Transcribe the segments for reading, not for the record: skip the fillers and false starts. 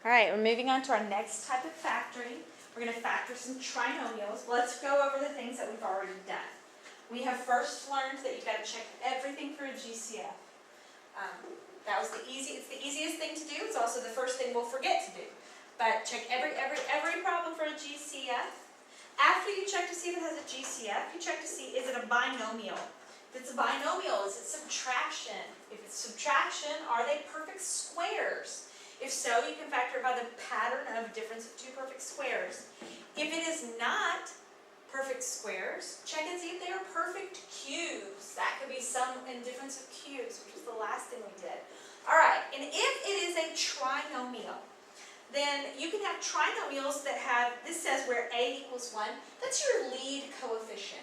All right, we're moving on to our next type of factoring. We're going to factor some trinomials. Let's go over the things that we've already done. We have first learned that you've got to check everything for a GCF. That was it's the easiest thing to do. It's also the first thing we'll forget to do. But check every problem for a GCF. After you check to see if it has a GCF, you check to see, is it a binomial? If it's a binomial, is it subtraction? If it's subtraction, are they perfect squares? If so, you can factor it by the pattern of difference of two perfect squares. If it is not perfect squares, check and see if they are perfect cubes. That could be some indifference of cubes, which is the last thing we did. All right, and if it is a trinomial, then you can have trinomials that have, this says where a equals 1, that's your lead coefficient.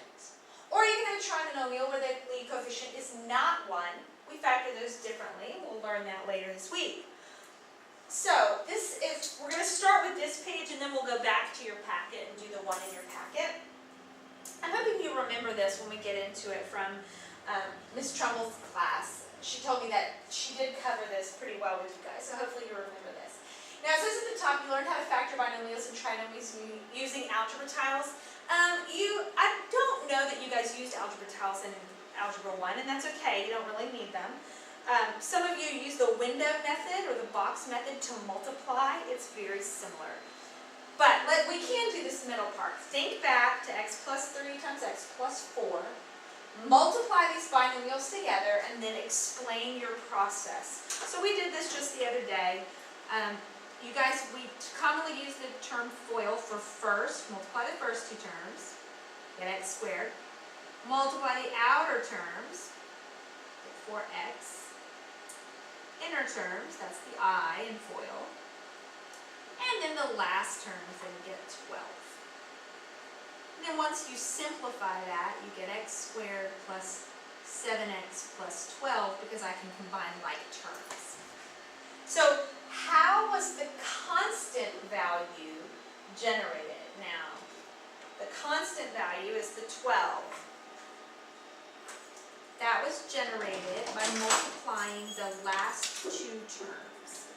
Or you can have a trinomial where the lead coefficient is not 1. We factor those differently. We'll learn that later this week. So we're going to start with this page and then we'll go back to your packet and do the one in your packet. I'm hoping you remember this when we get into it from Miss Trumbull's class. She told me that she did cover this pretty well with you guys, so hopefully you remember this. Now it says at the top you learned how to factor binomials and trinomials using algebra tiles. I don't know that you guys used algebra tiles in Algebra 1, and that's okay, you don't really need them. Some of you use the window method or the box method to multiply. It's very similar. But we can do this middle part. Think back to x plus 3 times x plus 4. Multiply these binomials together and then explain your process. So we did this just the other day. You guys, we commonly use the term FOIL for first. Multiply the first two terms, get x squared. Multiply the outer terms, get 4x. Inner terms, that's the I in FOIL. And then the last terms, then you get 12. And then once you simplify that, you get x squared plus 7x plus 12 because I can combine like terms. So how was the constant value generated? Now, the constant value is the 12. That was generated by multiplying the last two terms.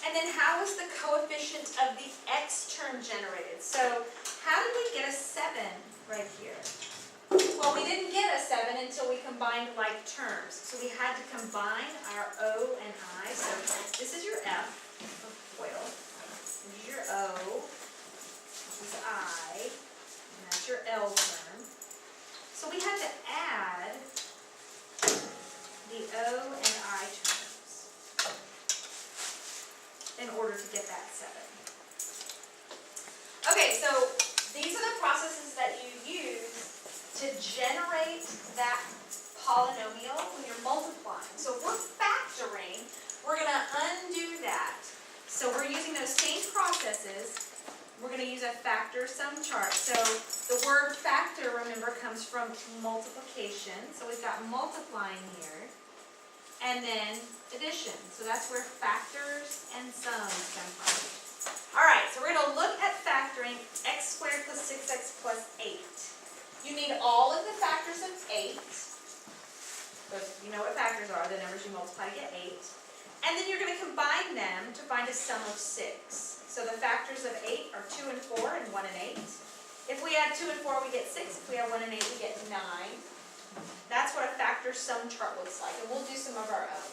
And then how was the coefficient of the x term generated? So how did we get a 7 right here? Well, we didn't get a 7 until we combined like terms. So we had to combine our O and I. So this is your F of FOIL. This is your O. This is I. And that's your L term. So we had to add the O and I terms in order to get that 7. Okay, so these are the processes that you use to generate that polynomial when you're multiplying. So if we're factoring, we're going to undo that. So we're using those same processes. We're going to use a factor sum chart. So the word factor, remember, comes from multiplication. So we've got multiplying here. And then addition. So that's where factors and sums come from. All right, so we're going to look at factoring x squared plus 6x plus 8. You need all of the factors of 8. You know what factors are, the numbers you multiply to get 8. And then you're going to combine them to find a sum of 6. So the factors of 8 are 2 and 4 and 1 and 8. If we add 2 and 4, we get 6. If we add 1 and 8, we get 9. That's what a factor sum chart looks like, and we'll do some of our own.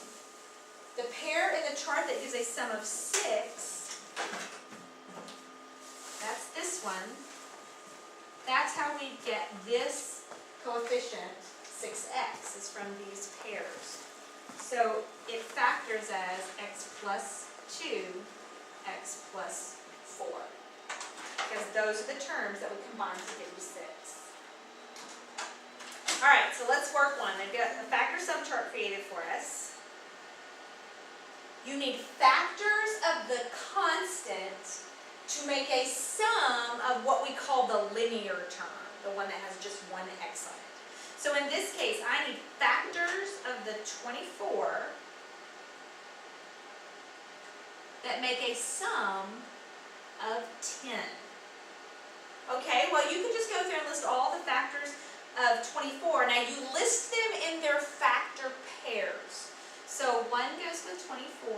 The pair in the chart that gives a sum of 6, that's this one. That's how we get this coefficient, 6x, is from these pairs. So it factors as x plus 2, x plus 4. Because those are the terms that we combine to give you 6. All right, so let's work one. I've got a factor sum chart created for us. You need factors of the constant to make a sum of what we call the linear term, the one that has just one x on it. So in this case, I need factors of the 24 that make a sum of 10. Okay, well you can just go through and list all the factors of 24. Now you list them in their factor pairs. So 1 goes with 24,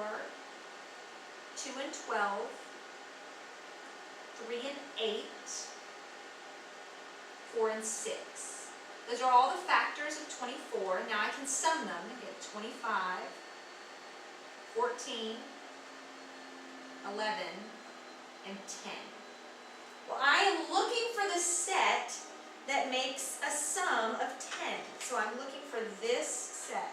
2 and 12, 3 and 8, 4 and 6. Those are all the factors of 24. Now I can sum them and get 25, 14, 11, and 10. Well, I am looking for the set that makes a sum of 10. So I'm looking for this set.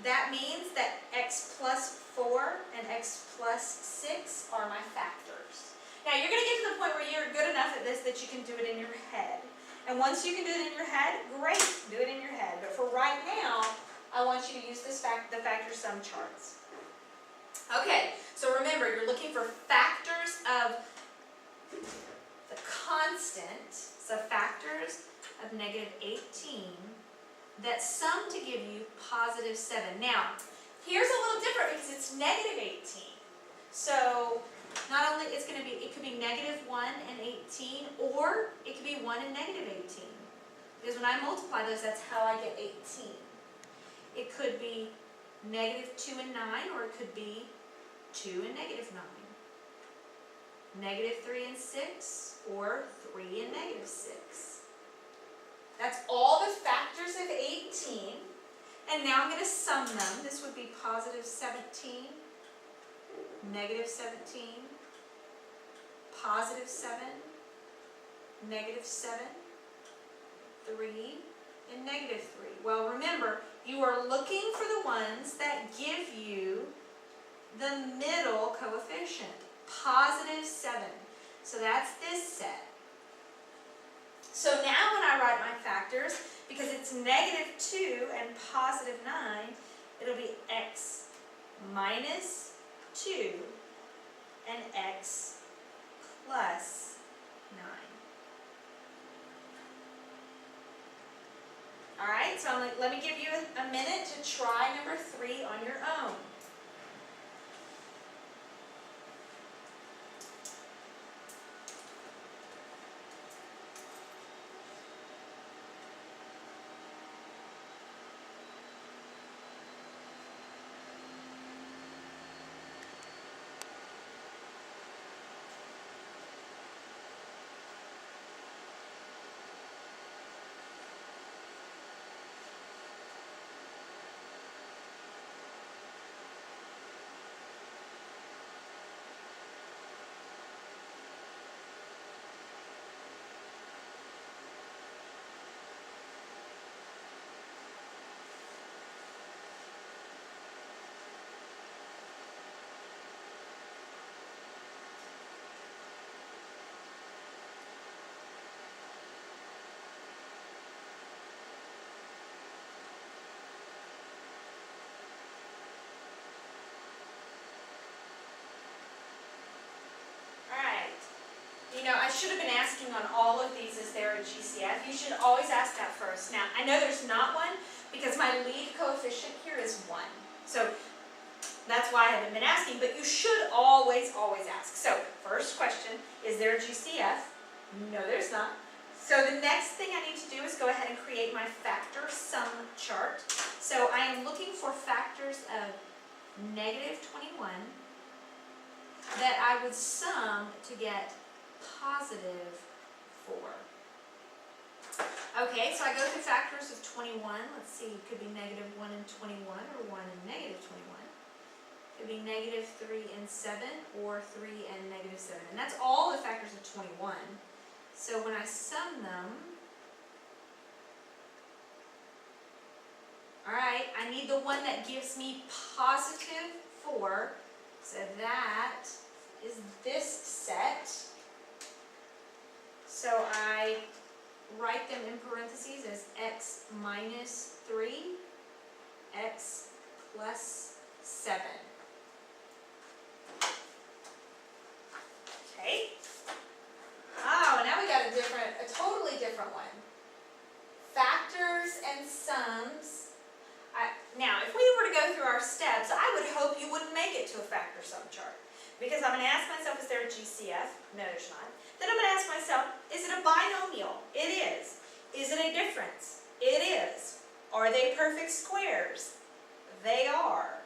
That means that x plus 4 and x plus 6 are my factors. Now you're going to get to the point where you're good enough at this that you can do it in your head. And once you can do it in your head, great, do it in your head. But for right now, I want you to use this the factor sum charts. Okay, so remember, you're looking for factors of the constant, so factors of negative 18, that sum to give you positive 7. Now, here's a little different because it's negative 18. So, not only it's going to be, it could be negative 1 and 18, or it could be 1 and negative 18. Because when I multiply those, that's how I get 18. It could be negative 2 and 9, or it could be 2 and negative 9. Negative 3 and 6, or 3 and negative 6. That's all the factors of 18. And now I'm going to sum them. This would be positive 17, negative 17, positive 7, negative 7, 3, and negative 3. Well, remember, you are looking for the ones that give you the middle coefficient, positive 7. So that's this set. So now when I write my factors, because it's negative 2 and positive 9, it'll be x minus 2 and x plus 9. Alright, so let me give you a minute to try number 3 on your own. You know, I should have been asking on all of these, is there a GCF? You should always ask that first. Now, I know there's not one because my lead coefficient here is 1. So that's why I haven't been asking, but you should always, always ask. So, first question, is there a GCF? No, there's not. So the next thing I need to do is go ahead and create my factor sum chart. So I am looking for factors of negative 21 that I would sum to get positive 4. Okay, so I go through factors of 21. Let's see, it could be negative 1 and 21, or 1 and negative 21. It could be negative 3 and 7, or 3 and negative 7. And that's all the factors of 21. So when I sum them, alright, I need the one that gives me positive 4. So that is this set. So I write them in parentheses as x minus 3, x plus 7. Okay. Oh, now we got a totally different one. Factors and sums. Now, if we were to go through our steps, I would hope you wouldn't make it to a factor sum chart. because I'm going to ask myself, is there a GCF? No, there's not. Then I'm going to ask myself, is it a binomial? It is. Is it a difference? It is. Are they perfect squares? They are.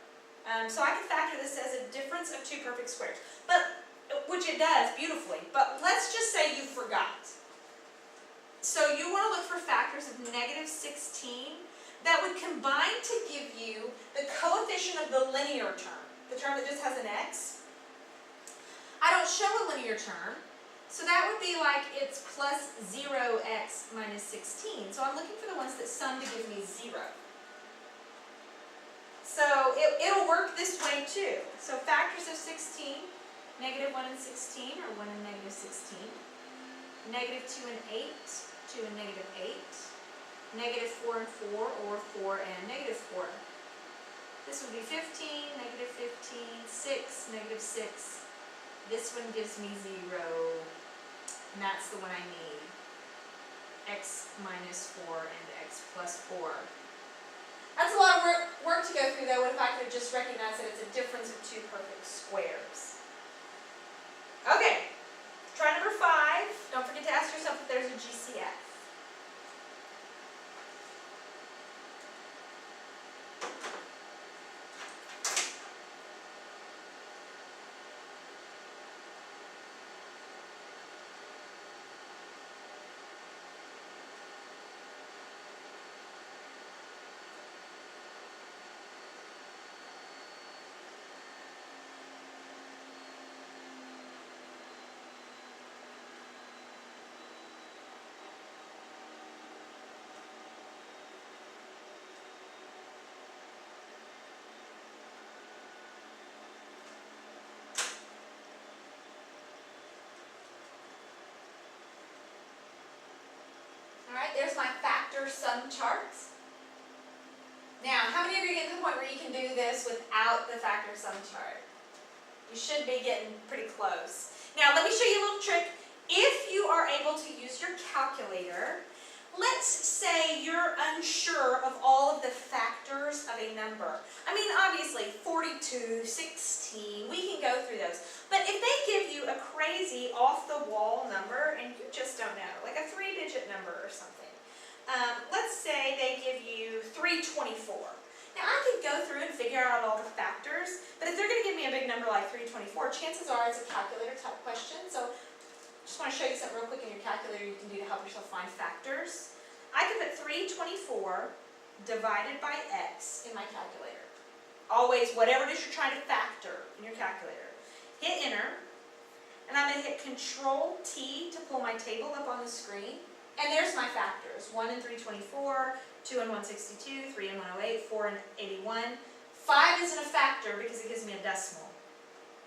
So I can factor this as a difference of two perfect squares, which it does beautifully. But let's just say you forgot. So you want to look for factors of negative 16 that would combine to give you the coefficient of the linear term, the term that just has an x. I don't show a linear term, so that would be like it's plus 0x minus 16. So I'm looking for the ones that sum to give me 0. So it'll work this way too. So factors of 16, negative 1 and 16, or 1 and negative 16. Negative 2 and 8, 2 and negative 8. Negative 4 and 4, or 4 and negative 4. This would be 15, negative 15, 6, negative 6. This one gives me 0, and that's the one I need. X minus 4 and x plus 4. That's a lot of work to go through though, if I could just recognize that it's a difference of two perfect squares. Okay, try number 5. Don't forget to ask yourself if there's a GCF. There's my factor sum charts. Now, how many of you are getting to the point where you can do this without the factor sum chart? You should be getting pretty close. Now, let me show you a little trick. If you are able to use your calculator, let's say you're unsure of all of the factors of a number. I mean, obviously, 42, 16, we can go through those. But if they give you a crazy off-the-wall number and you just don't know, like a 3-digit number or something, let's say they give you 324. Now, I could go through and figure out all the factors, but if they're going to give me a big number like 324, chances are it's a calculator type question. So just want to show you something real quick in your calculator you can do to help yourself find factors. I can put 324 divided by x in my calculator. Always, whatever it is you're trying to factor in your calculator. Hit enter, and I'm going to hit Control T to pull my table up on the screen. And there's my factors. 1 and 324, 2 and 162, 3 and 108, 4 and 81. 5 isn't a factor because it gives me a decimal.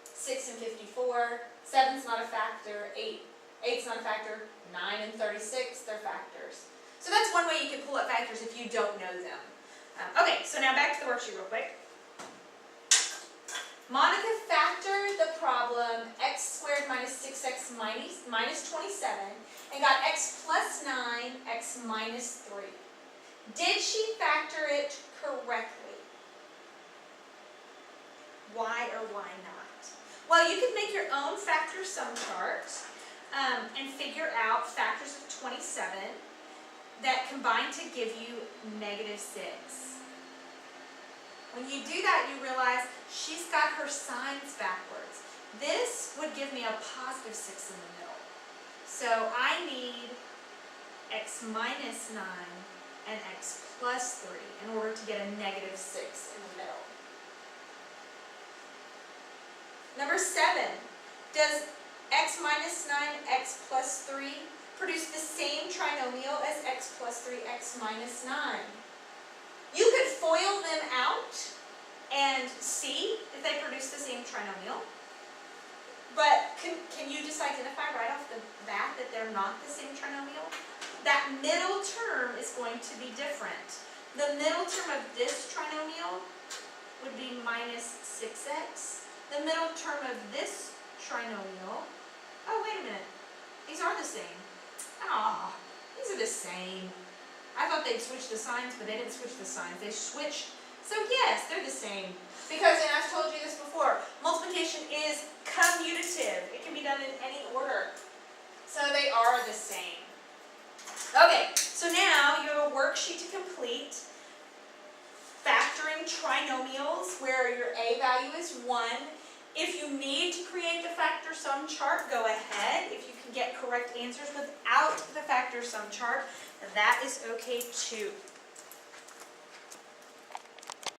6 and 54, 7's not a factor, 8's not a factor, 9 and 36, they're factors. So that's one way you can pull up factors if you don't know them. Okay, so now back to the worksheet real quick. Monica factored the problem x squared minus 6x minus 27 and got x plus 9, x minus 3. Did she factor it correctly? Why or why not? Well, you can make your own factor sum chart and figure out factors of 27 that combine to give you negative 6. When you do that, you realize she's got her signs backwards. This would give me a positive 6 in the middle. So I need x minus 9 and x plus 3 in order to get a negative 6 in the middle. Number 7, does x minus 9, x plus 3 produce the same trinomial as x plus 3, x minus 9? You could FOIL them out and see if they produce the same trinomial. But can you just identify right off the bat that they're not the same trinomial? That middle term is going to be different. The middle term of this trinomial would be minus 6x. The middle term of this trinomial, oh wait a minute, these are the same. Ah, these are the same. I thought they'd switch the signs, but they didn't switch the signs. They switched So yes, they're the same. Because, and I've told you this before, multiplication is commutative. It can be done in any order. So they are the same. Okay, so now you have a worksheet to complete. Factoring trinomials where your a value is 1. If you need to create the factor sum chart, go ahead. If you can get correct answers without the factor sum chart, that is okay too.